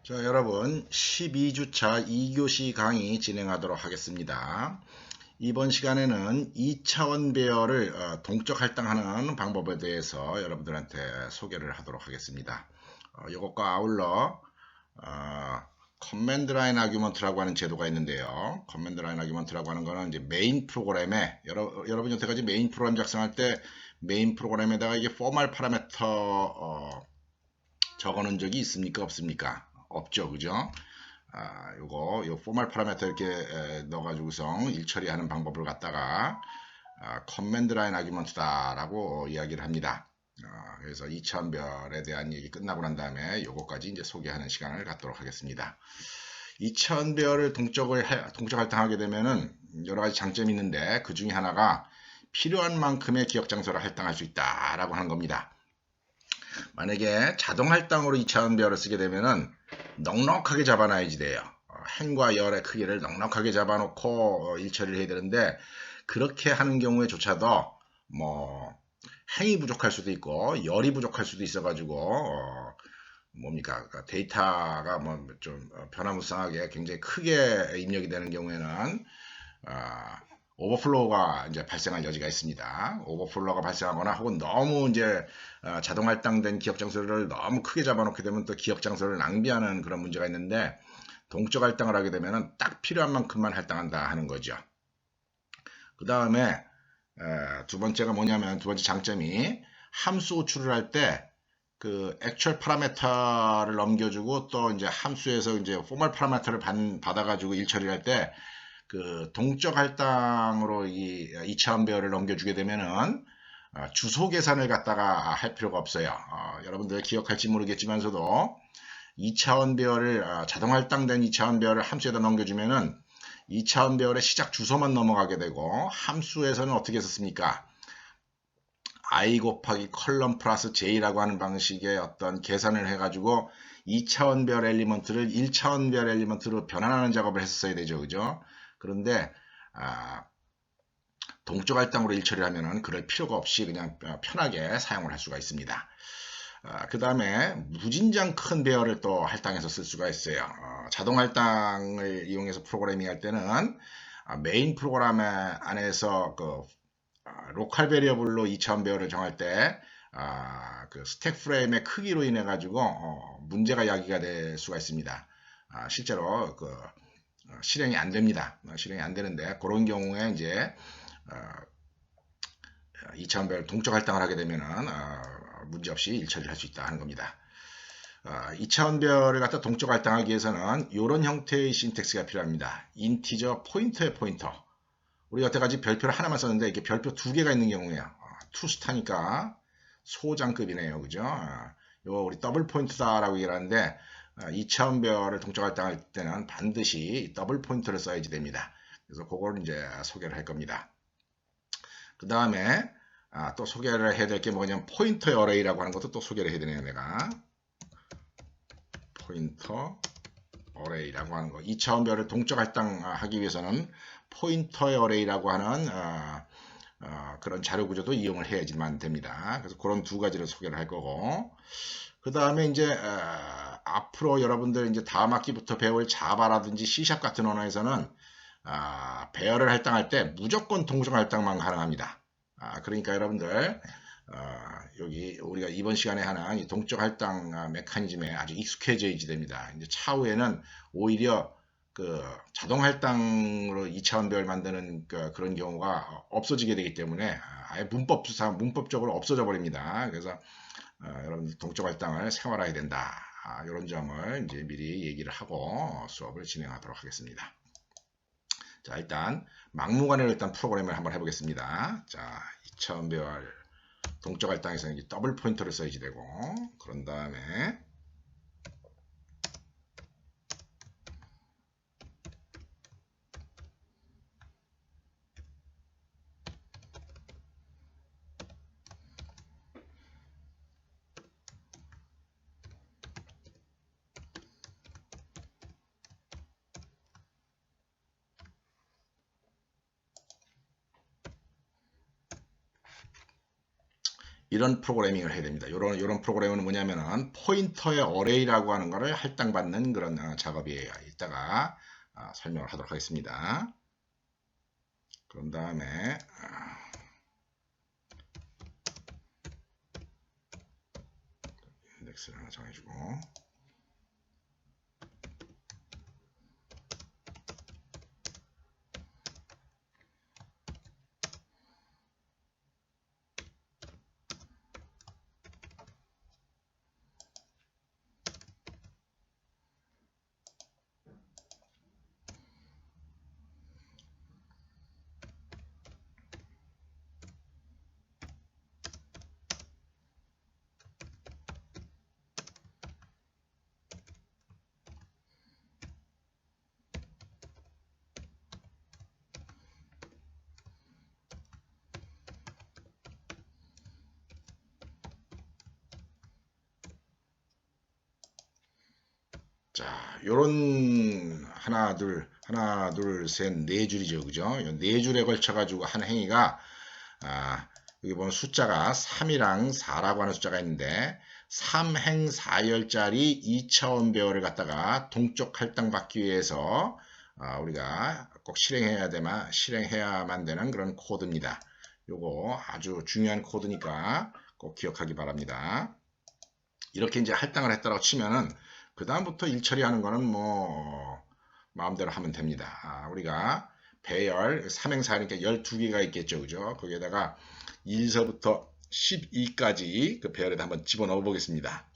자, 여러분 12주차 2교시 강의 진행하도록 하겠습니다. 이번 시간에는 2차원 배열을 동적 할당하는 방법에 대해서 여러분들한테 소개를 하도록 하겠습니다. 이것과 아울러 커맨드 라인 아규먼트라고 하는 제도가 있는데요. 커맨드 라인 아규먼트라고 하는 거는 이제 메인 프로그램에 여러분 여태까지 메인 프로그램 작성할 때 메인 프로그램에다가 이게 포멀 파라미터 적어놓은 적이 있습니까? 없습니까? 없죠, 그죠? 요 포멀 파라미터 이렇게 넣어가지고서 일처리하는 방법을 갖다가 커맨드 라인 아규먼트다라고 이야기를 합니다. 그래서 2차원별에 대한 얘기 끝나고 난 다음에 요거까지 이제 소개하는 시간을 갖도록 하겠습니다. 2차원별을 동적 할당하게 되면은 여러 가지 장점이 있는데 그 중에 하나가 필요한 만큼의 기억 장소를 할당할 수 있다라고 하는 겁니다. 만약에 자동 할당으로 2차원 배열을 쓰게 되면은 넉넉하게 잡아놔야지 돼요. 행과 열의 크기를 넉넉하게 잡아놓고 일처리를 해야 되는데 그렇게 하는 경우에조차도 뭐 행이 부족할 수도 있고 열이 부족할 수도 있어가지고 뭡니까 데이터가 뭐 좀 변화무쌍하게 굉장히 크게 입력이 되는 경우에는 오버플로우가 이제 발생할 여지가 있습니다. 오버플로우가 발생하거나 혹은 너무 이제 자동 할당된 기억 장소를 너무 크게 잡아놓게 되면 또 기억 장소를 낭비하는 그런 문제가 있는데 동적 할당을 하게 되면 딱 필요한 만큼만 할당한다 하는 거죠. 그 다음에 두 번째가 뭐냐면 두 번째 장점이 함수 호출을 할 때 그 액츄얼 파라미터를 넘겨주고 또 이제 함수에서 이제 포멀 파라미터를 받아가지고 일처리를 할 때 그 동적 할당으로 이 2차원 배열을 넘겨주게 되면은 주소 계산을 갖다가 할 필요가 없어요. 여러분들 기억할지 모르겠지만서도 2차원 배열을 자동 할당된 2차원 배열을 함수에다 넘겨주면은 2차원 배열의 시작 주소만 넘어가게 되고 함수에서는 어떻게 썼습니까? i 곱하기 컬럼 플러스 j라고 하는 방식의 어떤 계산을 해가지고 2차원 별 엘리먼트를 1차원 별 엘리먼트로 변환하는 작업을 했었어야 되죠. 그죠? 그런데 동적 할당으로 일처리를 하면은 그럴 필요가 없이 그냥 편하게 사용을 할 수가 있습니다. 그 다음에 무진장 큰 배열을 또 할당해서 쓸 수가 있어요. 자동 할당을 이용해서 프로그래밍 할 때는 메인 프로그램 안에서 그 로컬 베리어블로 2차원 배열을 정할 때 그 스택 프레임의 크기로 인해 가지고 문제가 야기가 될 수가 있습니다. 실제로 그 실행이 안 됩니다. 실행이 안 되는데 그런 경우에 이제 2차원 배열 동적 할당을 하게 되면은 문제없이 일처리를 할 수 있다 하는 겁니다. 2차원 배열을 갖다 동적 할당하기 위해서는 이런 형태의 신텍스가 필요합니다. 인티저 포인터의 포인터. 우리 여태까지 별표를 하나만 썼는데 이게 별표 두 개가 있는 경우에요. 투스타니까 소장급이네요. 그죠? 이거 우리 더블 포인트다라고 얘기를 하는데 2차원 배열을 동적 할당할 때는 반드시 더블 포인트를 써야지 됩니다. 그래서 그걸 이제 소개를 할 겁니다. 그 다음에 또 소개를 해야 될 게 뭐냐면 포인터 어레이라고 하는 것도 또 소개를 해야 되네요. 내가 포인터 어레이라고 하는 거 2차원 배열을 동적 할당하기 위해서는 포인터 어레이라고 하는 그런 자료 구조도 이용을 해야지만 됩니다. 그래서 그런 두 가지를 소개를 할 거고 그 다음에 이제 앞으로 여러분들 이제 다음 학기부터 배울 자바라든지 C# 같은 언어에서는 배열을 할당할 때 무조건 동적 할당만 가능합니다. 그러니까 여러분들 여기 우리가 이번 시간에 하는 동적 할당 메커니즘에 아주 익숙해져야지 됩니다. 이제 차후에는 오히려 그 자동 할당으로 2차원 배열 만드는 그런 경우가 없어지게 되기 때문에 아예 문법적으로 없어져 버립니다. 그래서 여러분들 동적 할당을 생활화해야 된다. 이런 점을 이제 미리 얘기를 하고 수업을 진행하도록 하겠습니다. 자, 일단 막무가내로 일단 프로그램을 한번 해보겠습니다. 자, 2차원 배열 동적 할당에서는 더블 포인터를 써야지 되고 그런 다음에 이런 프로그래밍을 해야 됩니다. 이런 프로그램은 뭐냐면은 포인터의 어레이라고 하는 거를 할당받는 그런 작업이에요. 이따가 설명을 하도록 하겠습니다. 그런 다음에 인덱스를 하나 정해주고 자, 요런 하나, 둘, 셋, 네 줄이죠. 그죠? 네 줄에 걸쳐 가지고 한 행위가 여기 보면 숫자가 3이랑 4라고 하는 숫자가 있는데 3행 4열짜리 2차원 배열을 갖다가 동쪽 할당 받기 위해서 우리가 꼭 실행해야만 되는 그런 코드입니다. 요거 아주 중요한 코드니까 꼭 기억하기 바랍니다. 이렇게 이제 할당을 했다고 치면은 그 다음부터 일 처리하는 거는 뭐 마음대로 하면 됩니다. 우리가 배열 3행 4행이니까 12개가 있겠죠. 그죠? 거기에다가 1서부터 12까지 그 배열에다 한번 집어넣어 보겠습니다.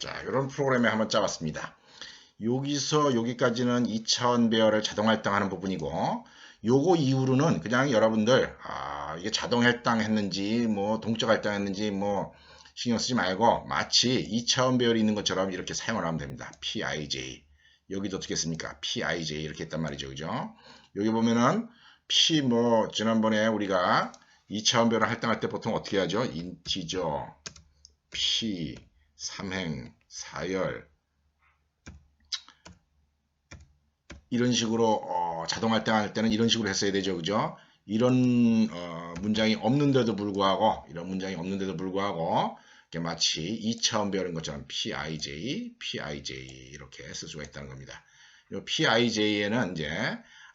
자, 이런 프로그램에 한번 짜봤습니다. 여기서 여기까지는 2차원 배열을 자동 할당하는 부분이고 요거 이후로는 그냥 여러분들 이게 자동 할당했는지 뭐 동적 할당했는지 뭐 신경 쓰지 말고 마치 2차원 배열이 있는 것처럼 이렇게 사용을 하면 됩니다. PIJ 여기도 어떻게 했습니까? PIJ 이렇게 했단 말이죠. 그죠? 여기 보면은 P 뭐 지난번에 우리가 2차원 배열을 할당할 때 보통 어떻게 하죠? 인티저 P 3행 4열 이런 식으로 자동 할당할 때는 이런 식으로 했어야 되죠. 그죠? 이런 문장이 없는데도 불구하고 이게 마치 2차원 배열인 것처럼 PIJ 이렇게 쓸 수가 있다는 겁니다. 이 PIJ에는 이제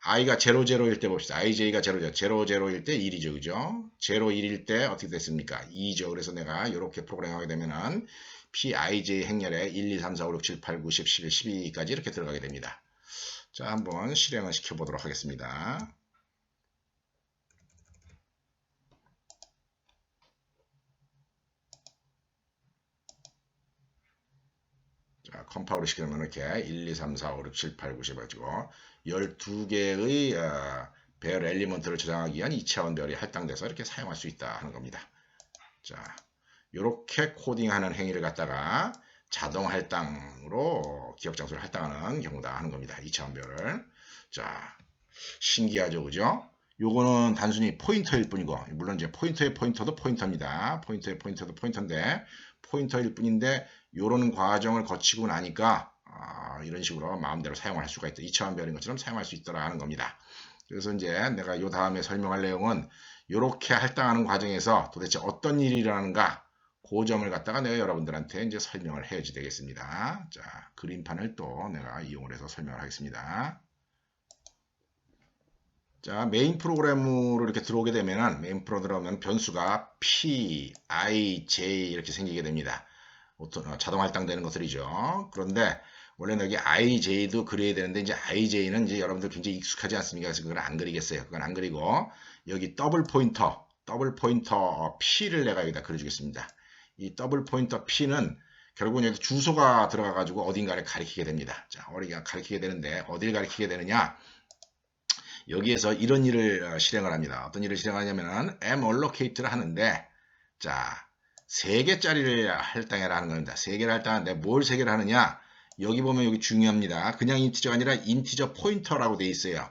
i가 00일 때 봅시다. ij가 00일 때 1이죠. 그죠? 01일 때 어떻게 됐습니까? 2죠. 그래서 내가 이렇게 프로그램하게 되면은 PIJ 행렬에 1, 2, 3, 4, 5, 6, 7, 8, 9, 10, 11, 12까지 이렇게 들어가게 됩니다. 자, 한번 실행을 시켜보도록 하겠습니다. 컴파운드 시키면 이렇게 1, 2, 3, 4, 5, 6, 7, 8, 9, 10 해가지고 12개의 배열 엘리먼트를 저장하기 위한 2차원 배열이 할당돼서 이렇게 사용할 수 있다 하는 겁니다. 자, 이렇게 코딩하는 행위를 갖다가 자동 할당으로 기억 장소를 할당하는 경우다 하는 겁니다. 2차원 배열을. 자, 신기하죠, 그죠? 요거는 단순히 포인터일 뿐이고, 물론 이제 포인터의 포인터도 포인터입니다. 포인터의 포인터도 포인터인데, 포인터일 뿐인데, 요런 과정을 거치고 나니까, 이런 식으로 마음대로 사용할 수가 있다. 2차원 배열인 것처럼 사용할 수 있더라 하는 겁니다. 그래서 이제 내가 요 다음에 설명할 내용은, 요렇게 할당하는 과정에서 도대체 어떤 일이 일어나는가, 그 점을 갖다가 내가 여러분들한테 이제 설명을 해야지 되겠습니다. 자, 그림판을 또 내가 이용을 해서 설명을 하겠습니다. 자, 메인 프로그램으로 이렇게 들어오게 되면은 메인 프로 들어오면 변수가 P, I, J 이렇게 생기게 됩니다. 자동 할당되는 것들이죠. 그런데 원래 여기 IJ도 그려야 되는데 이제 IJ는 이제 여러분들 굉장히 익숙하지 않습니까? 그래서 그건 안 그리겠어요. 그건 안 그리고 여기 더블 포인터 P를 내가 여기다 그려주겠습니다. 이 더블 포인터 P는 결국은 여기 주소가 들어가 가지고 어딘가를 가리키게 됩니다. 자, 어디가 가리키게 되는데 어디를 가리키게 되느냐? 여기에서 이런 일을 실행을 합니다. 어떤 일을 실행하냐면은 mallocate를 하는데, 자, 3개짜리를 할당해라 하는 겁니다. 3개를 할당하는데 뭘 3개를 하느냐? 여기 보면 여기 중요합니다. 그냥 인티저가 아니라 인티저 포인터라고 되어 있어요.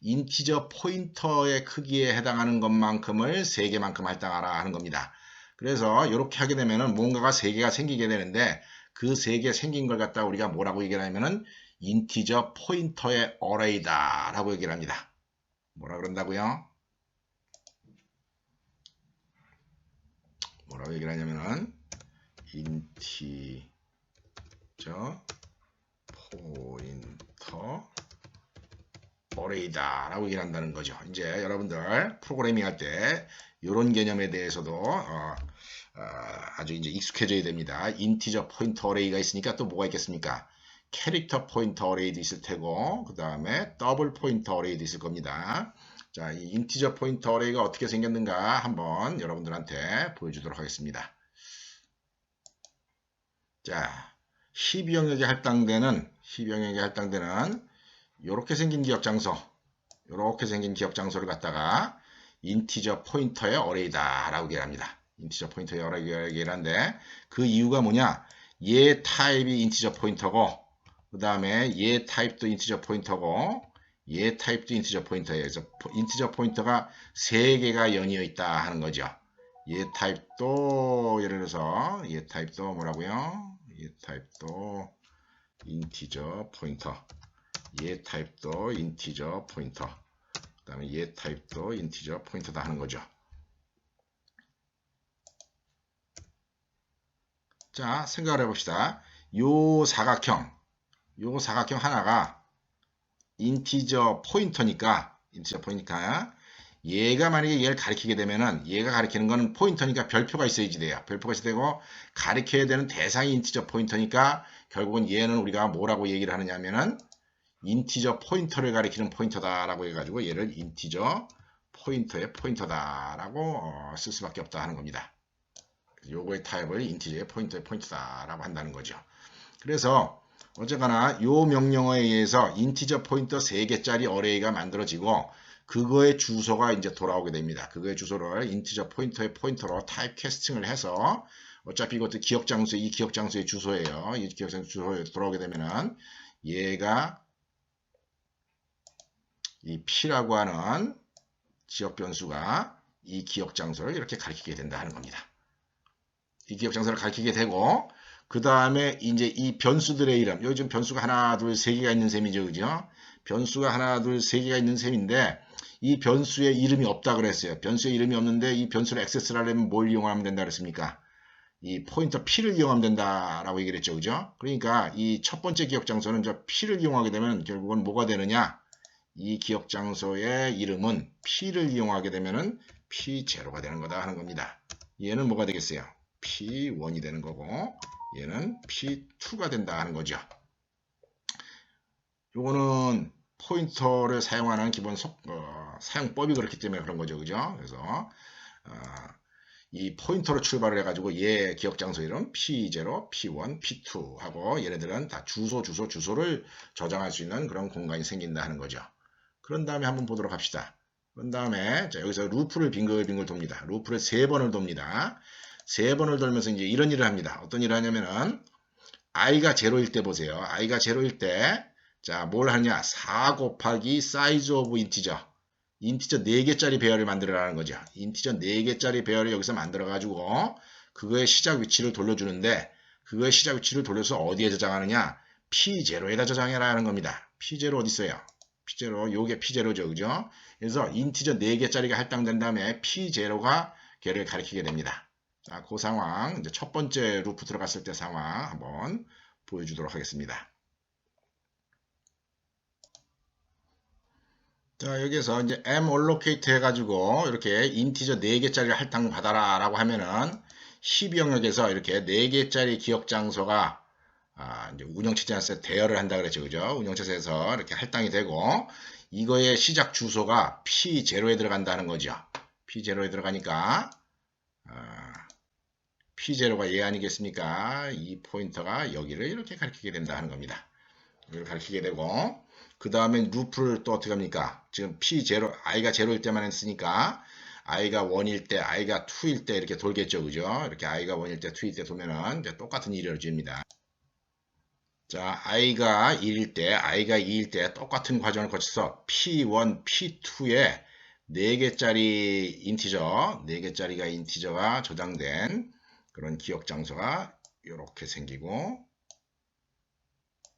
인티저 포인터의 크기에 해당하는 것만큼을 3개만큼 할당하라 하는 겁니다. 그래서 이렇게 하게 되면은 뭔가가 3개가 생기게 되는데 그 3개 생긴 걸 갖다 우리가 뭐라고 얘기를 하냐면은 인티저 포인터의 어레이다 라고 얘기를 합니다. 뭐라 그런다고요? 뭐라고 얘기를 하냐면은 인티저 포인터 어레이다 라고 얘기를 한다는 거죠. 이제 여러분들 프로그래밍 할 때 이런 개념에 대해서도 아주 이제 익숙해져야 됩니다. 인티저 포인터 어레이가 있으니까 또 뭐가 있겠습니까? 캐릭터 포인터 어레이도 있을 테고 그 다음에 더블 포인터 어레이도 있을 겁니다. 자, 이 인티저 포인터 어레이가 어떻게 생겼는가 한번 여러분들한테 보여주도록 하겠습니다. 자, 12영역에 할당되는 이렇게 생긴 기억 장소를 갖다가 인티저 포인터의 어레이다 라고 얘기를 합니다. 인티저 포인터의 어레이라고 얘기를 하는데 그 이유가 뭐냐? 얘 타입이 인티저 포인터고 그 다음에 얘 타입도 인티저 포인터고 얘 타입도 인티저 포인터예요. 그래서 인티저 포인터가 3개가 연이어 있다 하는 거죠. 얘 타입도 예를 들어서 얘 타입도 뭐라고요? 얘 타입도 인티저 포인터. 얘 타입도 인티저 포인터. 그 다음에 얘 타입도 인티저 포인터다 하는 거죠. 자, 생각을 해봅시다. 요 사각형 하나가 인티저 포인터니까 얘가 만약에 얘를 가리키게 되면은 얘가 가리키는 거는 포인터니까 별표가 있어야지 돼요. 별표가 있어야 되고 가리켜야 되는 대상이 인티저 포인터니까 결국은 얘는 우리가 뭐라고 얘기를 하느냐면은 인티저 포인터를 가리키는 포인터다라고 해가지고 얘를 인티저 포인터의 포인터다라고 쓸 수밖에 없다 하는 겁니다. 요거의 타입을 인티저의 포인터의 포인터다라고 한다는 거죠. 그래서 어쨌거나 요 명령어에 의해서 인티저 포인터 3개짜리 어레이가 만들어지고 그거의 주소가 이제 돌아오게 됩니다. 그거의 주소를 인티저 포인터의 포인터로 타입 캐스팅을 해서 어차피 이것도 기억 장소, 이 기억 장소의 주소예요. 이 기억 장소 주소에 돌아오게 되면은 얘가 이 P라고 하는 지역 변수가 이 기억 장소를 이렇게 가리키게 된다 하는 겁니다. 이 기억 장소를 가리키게 되고 그 다음에 이제 이 변수들의 이름, 여기 지금 변수가 하나, 둘, 세 개가 있는 셈이죠, 그죠? 변수가 하나, 둘, 세 개가 있는 셈인데 이 변수의 이름이 없다 그랬어요. 변수의 이름이 없는데 이 변수를 액세스를 하려면 뭘 이용하면 된다 그랬습니까? 이 포인터 P를 이용하면 된다라고 얘기를 했죠, 그죠? 그러니까 이 첫 번째 기억 장소는 저 P를 이용하게 되면 결국은 뭐가 되느냐? 이 기억 장소의 이름은 P를 이용하게 되면은 P0가 되는 거다 하는 겁니다. 얘는 뭐가 되겠어요? P1이 되는 거고 얘는 P2가 된다 하는 거죠. 요거는 포인터를 사용하는 기본 사용법이 그렇기 때문에 그런 거죠. 그죠? 그래서 이 포인터로 출발을 해가지고 얘 기억 장소 이름 P0, P1, P2 하고 얘네들은 다 주소를 저장할 수 있는 그런 공간이 생긴다 하는 거죠. 그런 다음에 한번 보도록 합시다. 그런 다음에 자, 여기서 루프를 빙글빙글 돕니다. 루프를 3번을 돕니다. 3번을 돌면서 이제 이런 일을 합니다. 어떤 일을 하냐면은 i가 0일 때 보세요. i가 0일 때 자, 뭘 하냐? 4 곱하기 size of integer. 인티저 4개짜리 배열을 만들어라는 거죠. 인티저 4개짜리 배열을 여기서 만들어가지고 그거의 시작 위치를 돌려주는데 그거의 시작 위치를 돌려서 어디에 저장하느냐? P0에다 저장해라는 겁니다. P0 어디 있어요? P0, 요게 P0죠. 그죠? 그래서 인티저 4개짜리가 할당된 다음에 P0가 걔를 가리키게 됩니다. 자, 그 상황, 이제 첫 번째 루프 들어갔을 때 상황 한번 보여주도록 하겠습니다. 자, 여기에서 이제 m allocate 해가지고 이렇게 인티저 4개짜리 할당 받아라 라고 하면은 12영역에서 이렇게 4개짜리 기억 장소가 이제 운영체제에서 대여를 한다 그랬죠. 그죠? 운영체제에서 이렇게 할당이 되고 이거의 시작 주소가 P0에 들어간다는 거죠. P0에 들어가니까 P0가 얘 아니겠습니까? 이 포인터가 여기를 이렇게 가리키게 된다 하는 겁니다. 여기를 가리키게 되고 그 다음에 루프를 또 어떻게 합니까? 지금 P0, i가 0일 때만 했으니까 i가 1일 때, i가 2일 때 이렇게 돌겠죠. 그죠? 이렇게 i가 1일 때, 2일 때 돌면은 이제 똑같은 일이 이루어집니다. 자, i가 1일 때, i가 2일 때 똑같은 과정을 거쳐서 P1, P2에 4개짜리 인티저, 4개짜리가 인티저가 저장된 그런 기억 장소가 이렇게 생기고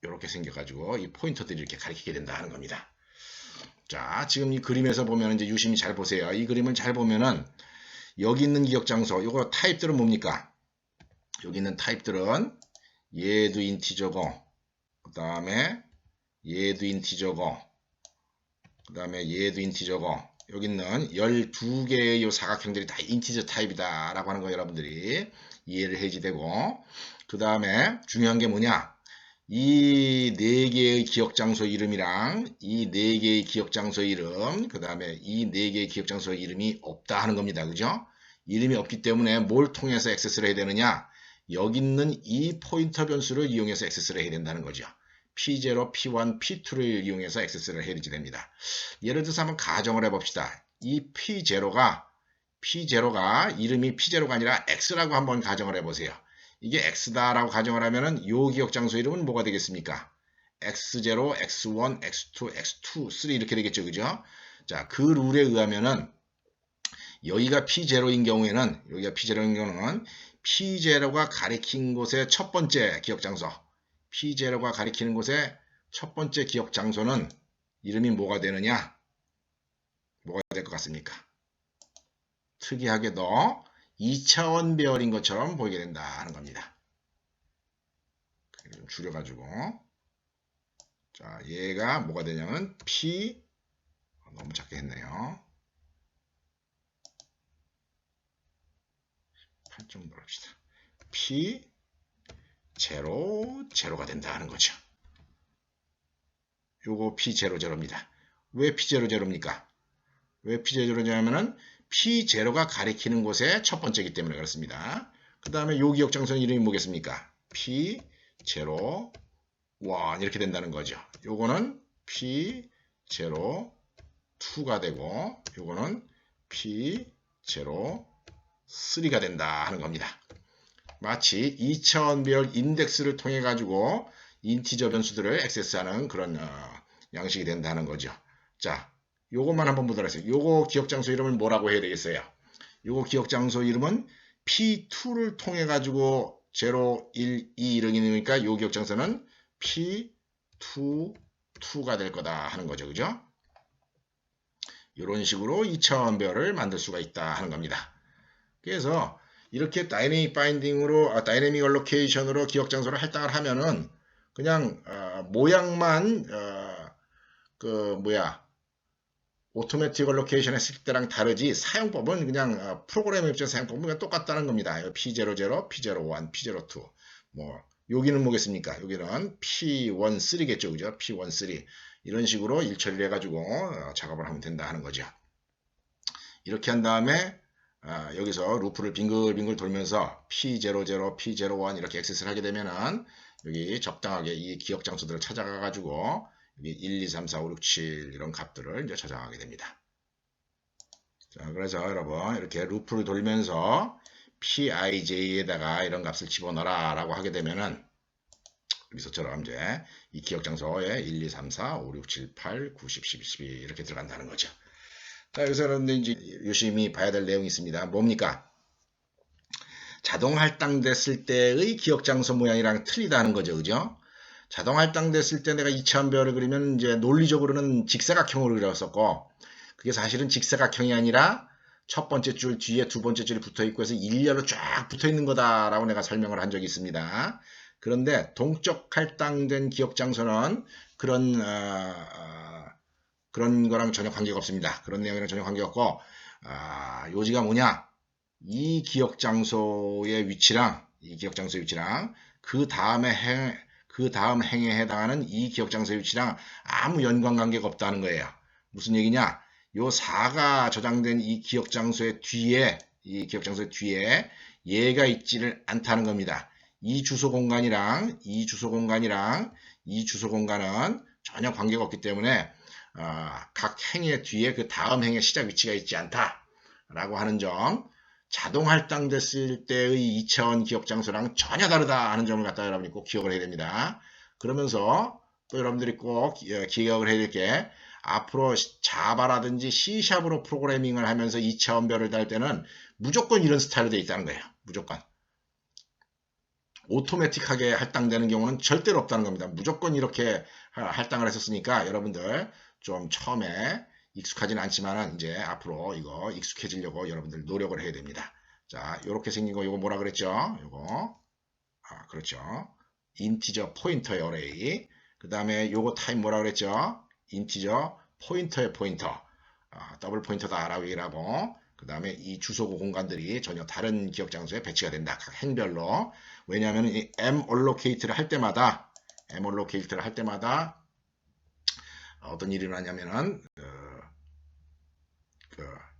이렇게 생겨가지고 이 포인터들이 이렇게 가리키게 된다는 겁니다. 자, 지금 이 그림에서 보면 이제 유심히 잘 보세요. 이 그림을 잘 보면은 여기 있는 기억 장소, 이거 타입들은 뭡니까? 여기 있는 타입들은 얘도 인티저고, 그 다음에 얘도 인티저고, 그 다음에 얘도 인티저고, 여기 있는 12개의 이 사각형들이 다 인티저 타입이다 라고 하는 거 여러분들이 이해를 해야지 되고, 그 다음에 중요한 게 뭐냐? 이 4개의 기억 장소 이름이랑 이 4개의 기억 장소 이름, 그 다음에 이 4개의 기억 장소 이름이 없다 하는 겁니다. 그죠? 이름이 없기 때문에 뭘 통해서 액세스를 해야 되느냐? 여기 있는 이 포인터 변수를 이용해서 액세스를 해야 된다는 거죠. P0, P1, P2를 이용해서 액세스를 해야 됩니다. 예를 들어서 한번 가정을 해봅시다. 이 P0가 이름이 P0가 아니라 X라고 한번 가정을 해보세요. 이게 X다라고 가정을 하면은 이 기억 장소 이름은 뭐가 되겠습니까? X0, X1, X2, X2, 3 이렇게 되겠죠. 그죠? 자, 그 룰에 의하면은 여기가 P0인 경우에는 P0가 가리킨 곳의 첫 번째 기억 장소, P0가 가리키는 곳의 첫 번째 기억 장소는 이름이 뭐가 되느냐? 뭐가 될 것 같습니까? 특이하게도 2차원 배열인 것처럼 보이게 된다 하는 겁니다. 좀 줄여가지고 자, 얘가 뭐가 되냐면 P 너무 작게 했네요. 8 정도로 합시다. P 0가 된다 하는 거죠. 요거 P00입니다. 왜 P00입니까? 왜 P00냐면은 P0가 가리키는 곳의 첫 번째이기 때문에 그렇습니다. 그 다음에 요 기억 장소는 이름이 뭐겠습니까? P0, 1 이렇게 된다는 거죠. 요거는 P0, 2가 되고 요거는 P0, 3가 된다 하는 겁니다. 마치 2차원 배열 인덱스를 통해 가지고 인티저 변수들을 액세스하는 그런 양식이 된다는 거죠. 자, 요것만 한번 보도록 하겠습니다. 요거 기억 장소 이름을 뭐라고 해야 되겠어요? 요거 기억 장소 이름은 P2를 통해 가지고 0, 1, 2 이름이니까 요 기억 장소는 P2가 될 거다 하는 거죠. 그죠? 이런 식으로 2차원 배열을 만들 수가 있다 하는 겁니다. 그래서 이렇게 다이내믹 바인딩으로, 다이내믹 얼로케이션으로 기억 장소를 할당을 하면은 그냥 모양만 오토매틱 얼로케이션 했을 때랑 다르지 사용법은 그냥 프로그램 입장 사용법은 그냥 똑같다는 겁니다. P00, P01, P02 뭐 여기는 뭐겠습니까? 여기는 P13겠죠. 그죠? P13 이런 식으로 일처리를 해가지고 작업을 하면 된다 하는 거죠. 이렇게 한 다음에 여기서 루프를 빙글빙글 돌면서 P00, P01 이렇게 액세스를 하게 되면은 여기 적당하게 이 기억 장소들을 찾아가 가지고 여기 1, 2, 3, 4, 5, 6, 7 이런 값들을 이제 저장하게 됩니다. 자, 그래서 여러분 이렇게 루프를 돌면서 PIJ에다가 이런 값을 집어넣어라 라고 하게 되면은 여기서처럼 이제 이 기억 장소에 1, 2, 3, 4, 5, 6, 7, 8, 9, 10, 11, 12 이렇게 들어간다는 거죠. 자, 여기서 여러분들 이제 유심히 봐야 될 내용이 있습니다. 뭡니까? 자동 할당됐을 때의 기억 장소 모양이랑 틀리다는 거죠. 그죠? 자동 할당됐을 때 내가 2차원별을 그리면 이제 논리적으로는 직사각형으로 그렸었고, 그게 사실은 직사각형이 아니라 첫 번째 줄 뒤에 두 번째 줄이 붙어 있고 해서 일렬로 쫙 붙어 있는 거다라고 내가 설명을 한 적이 있습니다. 그런데 동적 할당된 기억 장소는 그런 거랑 전혀 관계가 없습니다. 그런 내용이랑 전혀 관계가 없고, 요지가 뭐냐? 이 기억 장소의 위치랑 그 다음 행에 해당하는 이 기억 장소의 위치랑 아무 연관관계가 없다는 거예요. 무슨 얘기냐? 요 4가 저장된 이 기억 장소의 뒤에 얘가 있지를 않다는 겁니다. 이 주소 공간은 전혀 관계가 없기 때문에 각 행의 뒤에 그 다음 행의 시작 위치가 있지 않다라고 하는 점, 자동 할당됐을 때의 2차원 기억 장소랑 전혀 다르다 하는 점을 갖다 여러분이 꼭 기억을 해야 됩니다. 그러면서 또 여러분들이 꼭 기억을 해야 될 게, 앞으로 자바라든지 C샵으로 프로그래밍을 하면서 2차원별을 달 때는 무조건 이런 스타일로 되어 있다는 거예요. 무조건. 오토매틱하게 할당되는 경우는 절대로 없다는 겁니다. 무조건 이렇게 할당을 했었으니까 여러분들 좀 처음에 익숙하지는 않지만 이제 앞으로 이거 익숙해지려고 여러분들 노력을 해야 됩니다. 자, 이렇게 생긴 거 이거 뭐라 그랬죠? 이거 그렇죠. 인티저 포인터의 어레이. 그 다음에 요거 타입 뭐라 그랬죠? 인티저 포인터의 포인터. 더블 포인터다라고 얘기를 하고, 그 다음에 이 주소고 공간들이 전혀 다른 기억 장소에 배치가 된다. 각 행별로. 왜냐하면 이 M allocate를 할 때마다 어떤 일이 일어나냐면은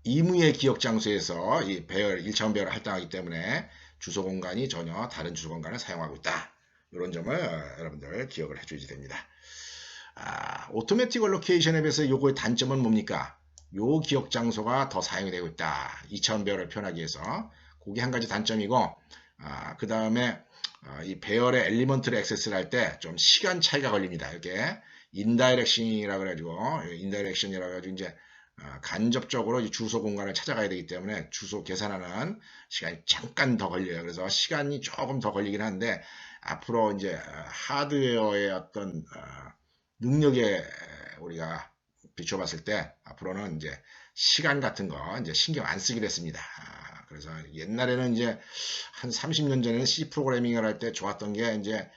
이무의 기억 장소에서 이 배열 1차원 배열을 할당하기 때문에 주소 공간이 전혀 다른 주소 공간을 사용하고 있다. 이런 점을 여러분들 기억을 해줘야 됩니다. 오토매틱 얼로케이션에 비해서 요거의 단점은 뭡니까? 요 기억 장소가 더 사용이 되고 있다. 2차원 배열을 표현하기 위해서. 그게 한 가지 단점이고, 그 다음에 이 배열의 엘리먼트를 액세스를 할 때 좀 시간 차이가 걸립니다. 이렇게 인다이렉션이라고 해가지고 이제 간접적으로 이 주소 공간을 찾아가야 되기 때문에 주소 계산하는 시간이 잠깐 더 걸려요. 그래서 시간이 조금 더 걸리긴 하는데, 앞으로 이제 하드웨어의 어떤 능력에 우리가 비춰봤을 때 앞으로는 이제 시간 같은 거 이제 신경 안 쓰게 됐습니다. 그래서 옛날에는 이제 한 30년 전에는 C 프로그래밍을 할 때 좋았던 게 이제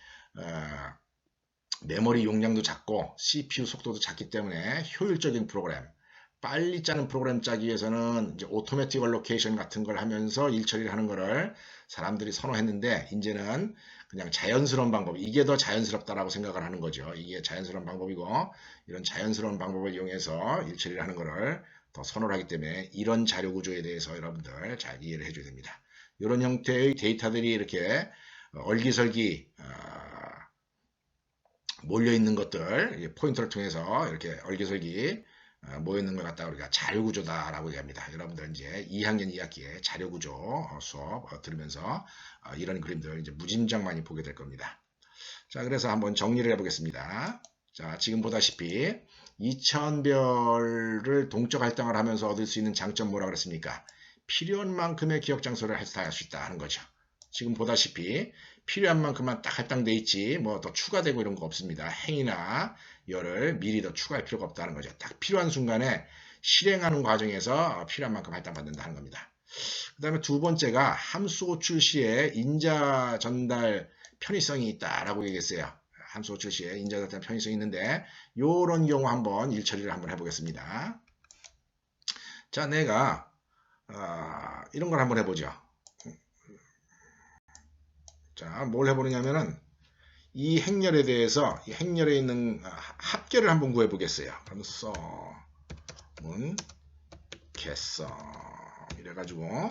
메모리 용량도 작고 CPU 속도도 작기 때문에 효율적인 프로그램, 빨리 짜는 프로그램 짜기 위해서는 이제 오토매틱 얼로케이션 같은 걸 하면서 일 처리를 하는 거를 사람들이 선호했는데, 이제는 그냥 자연스러운 방법, 이게 더 자연스럽다라고 생각을 하는 거죠. 이게 자연스러운 방법이고, 이런 자연스러운 방법을 이용해서 일 처리를 하는 거를 더 선호를 하기 때문에 이런 자료 구조에 대해서 여러분들 잘 이해를 해줘야 됩니다. 이런 형태의 데이터들이 이렇게 얼기설기 몰려 있는 것들, 포인터를 통해서 이렇게 얼기설기 모여 있는 것 같다 우리가 자료구조다라고 얘기합니다. 여러분들 이제 2학년 2학기에 자료구조 수업 들으면서 이런 그림들 이제 무진장 많이 보게 될 겁니다. 자, 그래서 한번 정리를 해보겠습니다. 자, 지금 보다시피 2차원별을 동적 할당을 하면서 얻을 수 있는 장점 뭐라 그랬습니까? 필요한 만큼의 기억 장소를 할당할 수 있다 하는 거죠. 지금 보다시피 필요한 만큼만 딱 할당돼 있지 뭐 더 추가되고 이런 거 없습니다. 행이나 열을 미리 더 추가할 필요가 없다는 거죠. 딱 필요한 순간에 실행하는 과정에서 필요한 만큼 할당받는다는 겁니다. 그 다음에 두 번째가 함수 호출 시에 인자 전달 편의성이 있다라고 얘기했어요. 함수 호출 시에 인자 전달 편의성이 있는데, 요런 경우 한번 일 처리를 한번 해보겠습니다. 자, 내가 이런 걸 한번 해보죠. 자, 뭘 해보느냐면은 이 행렬에 대해서 이 행렬에 있는 합계를 한번 구해 보겠어요. 그러면서 개성 이래가지고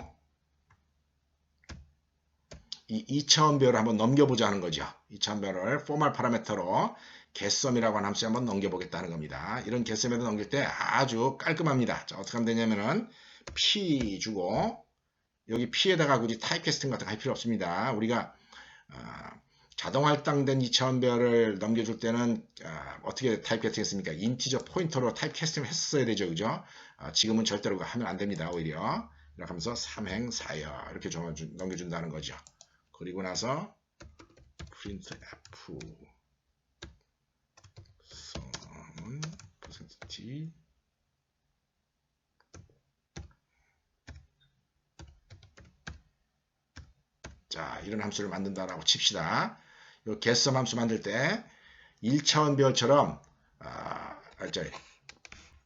이 2차원 배열을 한번 넘겨보자 하는 거죠. 2차원 배열을 포멀 파라미터로 getSum이라고 하는 함수에 한번 넘겨보겠다는 겁니다. 이런 getSum에도 넘길 때 아주 깔끔합니다. 자, 어떻게 하면 되냐면은 p 주고 여기 p에다가 굳이 타입캐스팅 같은 거 할 필요 없습니다. 우리가 자동 할당된 2차원 배열을 넘겨줄 때는 어떻게 타입캐스팅 했습니까? 인티저 포인터로 타입캐스팅을 했어야 되죠. 그죠? 지금은 절대로 하면 안 됩니다. 오히려 이렇게 하면서 3행 4여 이렇게 넘겨준다는 거죠. 그리고 나서 printf sum은 %t 자, 이런 함수를 만든다라고 칩시다. 이 getSum 함수 만들 때 1차원 배열처럼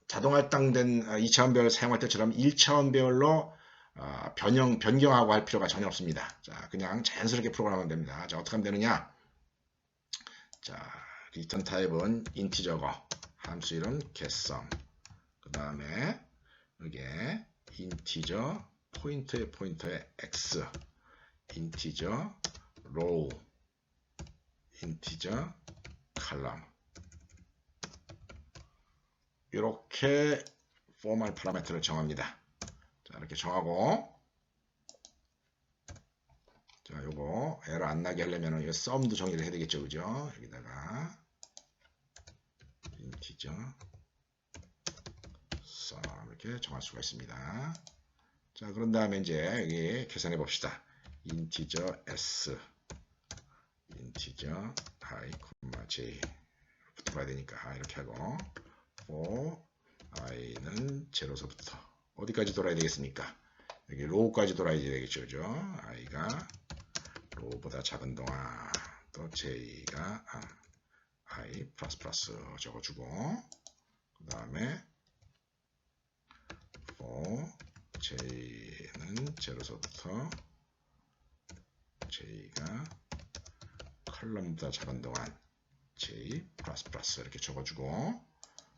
자동 할당된 2차원 배열 사용할 때처럼 1차원 배열로 변경하고 할 필요가 전혀 없습니다. 자, 그냥 자연스럽게 프로그램하면 됩니다. 자, 어떻게 하면 되느냐? 자, 리턴 타입은 인티저고 함수 이름 getSum. 그 다음에 여기에 인티저 포인터의 x, 인티저 row, 인티저 컬럼. 이렇게 포멀 파라미터를 정합니다. 자, 이렇게 정하고 자, 요거 에러 안 나게 하려면 이 썸도 정의를 해야 되겠죠. 그죠? 여기다가 인티저 썸 이렇게 정할 수가 있습니다. 자, 그런 다음에 이제 여기 계산해 봅시다. 인티저 s 인티저 i, j 붙어봐야 되니까 이렇게 하고 for i는 0서부터 어디까지 돌아야 되겠습니까? 여기 로우까지 돌아야 되겠죠. 그죠? i가 로우보다 작은 동안 또 j가 i 플러스 적어주고 그 다음에 for j는 0서부터 j가 컬럼보다 작은 동안 j 플러스 이렇게 적어주고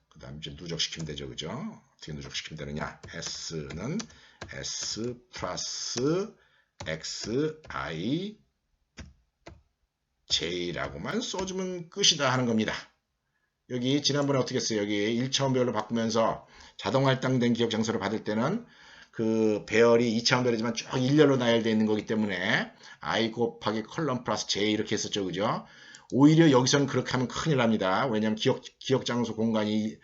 그 다음 이제 누적시키면 되죠. 그죠? 어떻게 누적시키면 되느냐? s는 s 플러스 x i j라고만 써주면 끝이다 하는 겁니다. 여기 지난번에 어떻게 했어요? 여기 1차원 배열로 바꾸면서 자동 할당된 기억 장소를 받을 때는 그 배열이 2차원 배열이지만 쭉 일렬로 나열되어 있는 거기 때문에 i 곱하기 컬럼 플러스 j 이렇게 했었죠. 그죠? 오히려 여기서는 그렇게 하면 큰일 납니다. 왜냐하면 기억 장소 공간이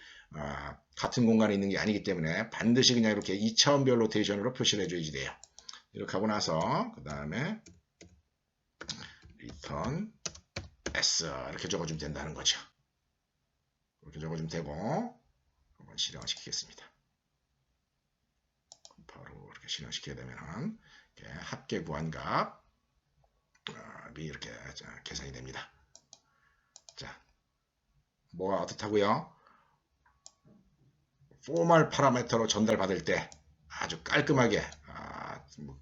같은 공간에 있는 게 아니기 때문에 반드시 그냥 이렇게 2차원 별 로테이션으로 표시를 해줘야지 돼요. 이렇게 하고 나서 그 다음에 return s 이렇게 적어주면 된다는 거죠. 이렇게 적어주면 되고 한번 실행을 시키겠습니다. 바로 이렇게 실행시켜야 되면은 합계 구한값이 이렇게 계산이 됩니다. 자, 뭐가 어떻다고요? 포멀 파라미터로 전달받을 때 아주 깔끔하게